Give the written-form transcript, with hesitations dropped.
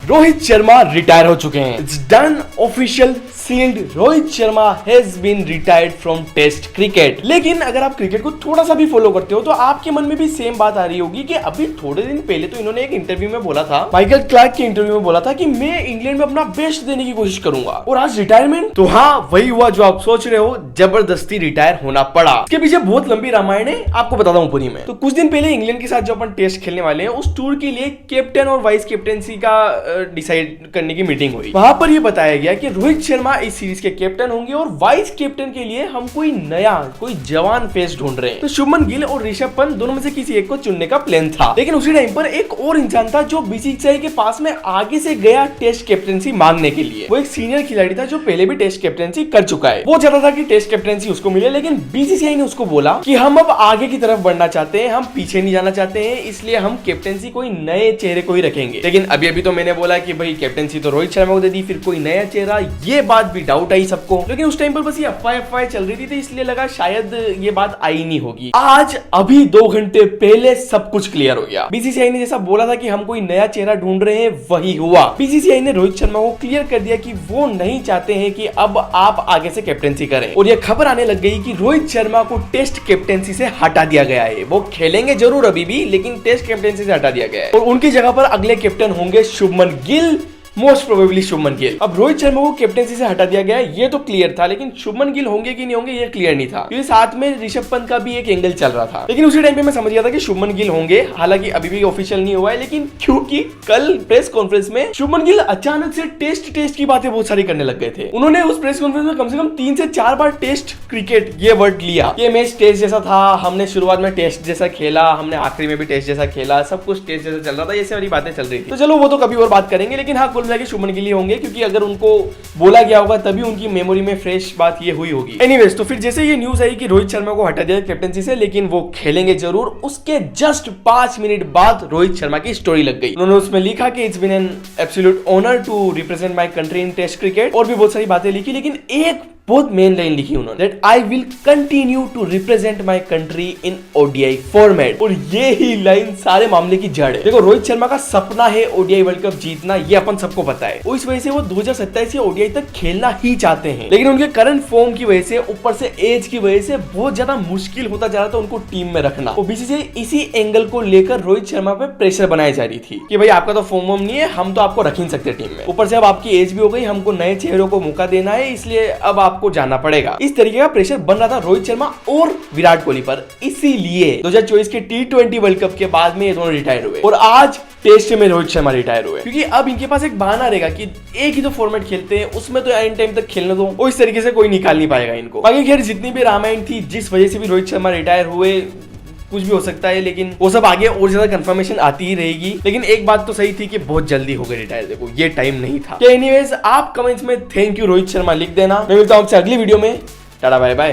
Rohit Sharma retire हो चुके हैं। It's done, official, sealed. Rohit Sharma has been retired from test cricket. लेकिन अगर आप क्रिकेट को थोड़ा सा भी फॉलो करते हो तो आपके मन में भी सेम बात आ रही होगी कि अभी थोड़े दिन पहले तो इन्होंने एक इंटरव्यू में बोला था, माइकल क्लार्क के इंटरव्यू में बोला था कि मैं इंग्लैंड में अपना बेस्ट देने की कोशिश करूंगा, और आज रिटायरमेंट। तो हाँ, वही हुआ जो आप सोच रहे हो, जबरदस्ती रिटायर होना पड़ा। इसके पीछे बहुत लंबी रामायण है, आपको बताता हूँ पूरी में। तो कुछ दिन पहले इंग्लैंड के साथ जो अपन टेस्ट खेलने वाले हैं, उस टूर के लिए कैप्टन और वाइस कैप्टनसी का डिसाइड करने की मीटिंग हुई। वहां पर यह बताया गया कि रोहित शर्मा इस सीरीज के कैप्टन होंगे और वाइस कैप्टन के लिए हम कोई नया, कोई जवान फेस ढूंढ रहे हैं। तो शुभमन गिल और ऋषभ पंत दोनों में से किसी एक को चुनने का प्लान था। लेकिन उसी टाइम पर एक और इंसान था जो बीसीसीआई के पास में आगे से गया टेस्ट कैप्टनसी मांगने के लिए। वो एक सीनियर खिलाड़ी था जो पहले भी टेस्ट कैप्टनसी कर चुका है। वो चाहता था कि टेस्ट कैप्टनसी उसको मिले, लेकिन बीसीसीआई ने उसको बोला कि हम अब आगे की तरफ बढ़ना चाहते हैं, हम पीछे नहीं जाना चाहते हैं, इसलिए हम कैप्टनसी कोई नए चेहरे को ही रखेंगे। लेकिन अभी तो मैंने बोला कि भाई कैप्टनसी तो रोहित शर्मा को दे दी, फिर कोई नया चेहरा, ये बात भी डाउट आई सबको। लेकिन उस टाइम पर बस ये अफवाह चल रही थी, इसलिए लगा शायद ये बात आई नहीं होगी। आज अभी 2 घंटे पहले सब कुछ क्लियर हो गया। बीसीसीआई ने जैसा बोला था कि हम कोई नया चेहरा ढूंढ रहे हैं, वही हुआ। बीसीसीआई ने रोहित शर्मा को क्लियर कर दिया कि वो नहीं चाहते हैं कि अब आप आगे से कैप्टनसी करें, और ये खबर आने लग गई कि रोहित शर्मा को टेस्ट कैप्टनसी से हटा दिया गया है। वो खेलेंगे जरूर अभी भी, लेकिन टेस्ट कैप्टनसी से हटा दिया गया है, और उनकी जगह पर अगले कैप्टन होंगे शुभमन गिल, मोस्ट प्रोबेबली शुभमन गिल। अब रोहित शर्मा को कैप्टनसी से हटा दिया गया है, ये तो क्लियर था, लेकिन शुभमन गिल होंगे कि नहीं होंगे ये क्लियर नहीं था, क्योंकि साथ में ऋषभ पंत का भी एक एंगल चल रहा था। लेकिन उसी टाइम पे मैं समझ गया था कि शुभमन गिल होंगे, हालांकि अभी भी ऑफिशियल नहीं हुआ है। लेकिन क्योंकि कल प्रेस कॉन्फ्रेंस में शुभमन गिल अचानक से टेस्ट की बातें बहुत सारी करने लग गए थे। उन्होंने उस प्रेस कॉन्फ्रेंस में कम से कम 3 से 4 बार टेस्ट क्रिकेट ये वर्ड लिया। ये मैच टेस्ट जैसा था, हमने शुरुआत में टेस्ट जैसा खेला, हमने आखिरी में भी टेस्ट जैसा खेला, सब कुछ टेस्ट जैसा चल रहा था, ये सारी बातें चल रही थी। तो चलो वो तो कभी और बात करेंगे, लेकिन हाँ, कुल मिला के शुभमन गिल होंगे, क्योंकि अगर उनको बोला गया होगा तभी उनकी मेमोरी में फ्रेश बात ये हुई होगी। एनीवेज, तो फिर जैसे ये न्यूज आई कि रोहित शर्मा को हटा दिया कैप्टनसी से, लेकिन वो खेलेंगे जरूर, उसके जस्ट 5 मिनट बाद रोहित शर्मा की स्टोरी लग गई। उन्होंने उसमें लिखा कि it's been an absolute honour to represent my country in test cricket, और भी बहुत सारी बातें लिखी, लेकिन एक बहुत मेन लाइन लिखी उन्होंने, that I will continue to represent my country in ODI format. और ये ही लाइन सारे मामले की जड़ है। देखो, रोहित शर्मा का सपना है ओडीआई वर्ल्ड कप जीतना, ये अपन सबको पता है, और इस वजह से वो 2027 से ओडीआई तक खेलना ही चाहते हैं। लेकिन उनके करंट फॉर्म की वजह से, ऊपर से एज की वजह से बहुत ज्यादा मुश्किल होता जा रहा था उनको टीम में रखना। और बीसीसीआई इसी एंगल को लेकर रोहित शर्मा पे प्रेशर बनाई जा रही थी कि भाई आपका तो फॉर्म नहीं है, हम तो आपको रख नहीं सकते टीम में, ऊपर से अब आपकी एज भी हो गई, हमको नए चेहरों को मौका देना है, इसलिए अब आपको जाना पड़ेगा। इस तरीके का प्रेशर बन रहा था रोहित शर्मा और विराट कोहली पर। इसीलिए 2024 के T20 वर्ल्ड कप के बाद में ये दोनों रिटायर हुए, और आज टेस्ट में रोहित शर्मा रिटायर हुए, क्योंकि अब इनके पास एक बहाना रहेगा कि एक ही तो फॉर्मेट खेलते हैं, उसमें तो एंड टाइम तक खेलने दो, और इस तरीके से कोई निकाल नहीं पाएगा इनको। बाकी खैर, जितनी भी रामायण थी, जिस वजह से भी रोहित शर्मा रिटायर हुए, कुछ भी हो सकता है, लेकिन वो सब आगे और ज्यादा कंफर्मेशन आती ही रहेगी। लेकिन एक बात तो सही थी कि बहुत जल्दी हो गए रिटायर, देखो ये टाइम नहीं था। एनीवेज, आप कमेंट्स में थैंक यू रोहित शर्मा लिख देना। मैं मिलता हूं आपसे अगली वीडियो में। Tata bye bye.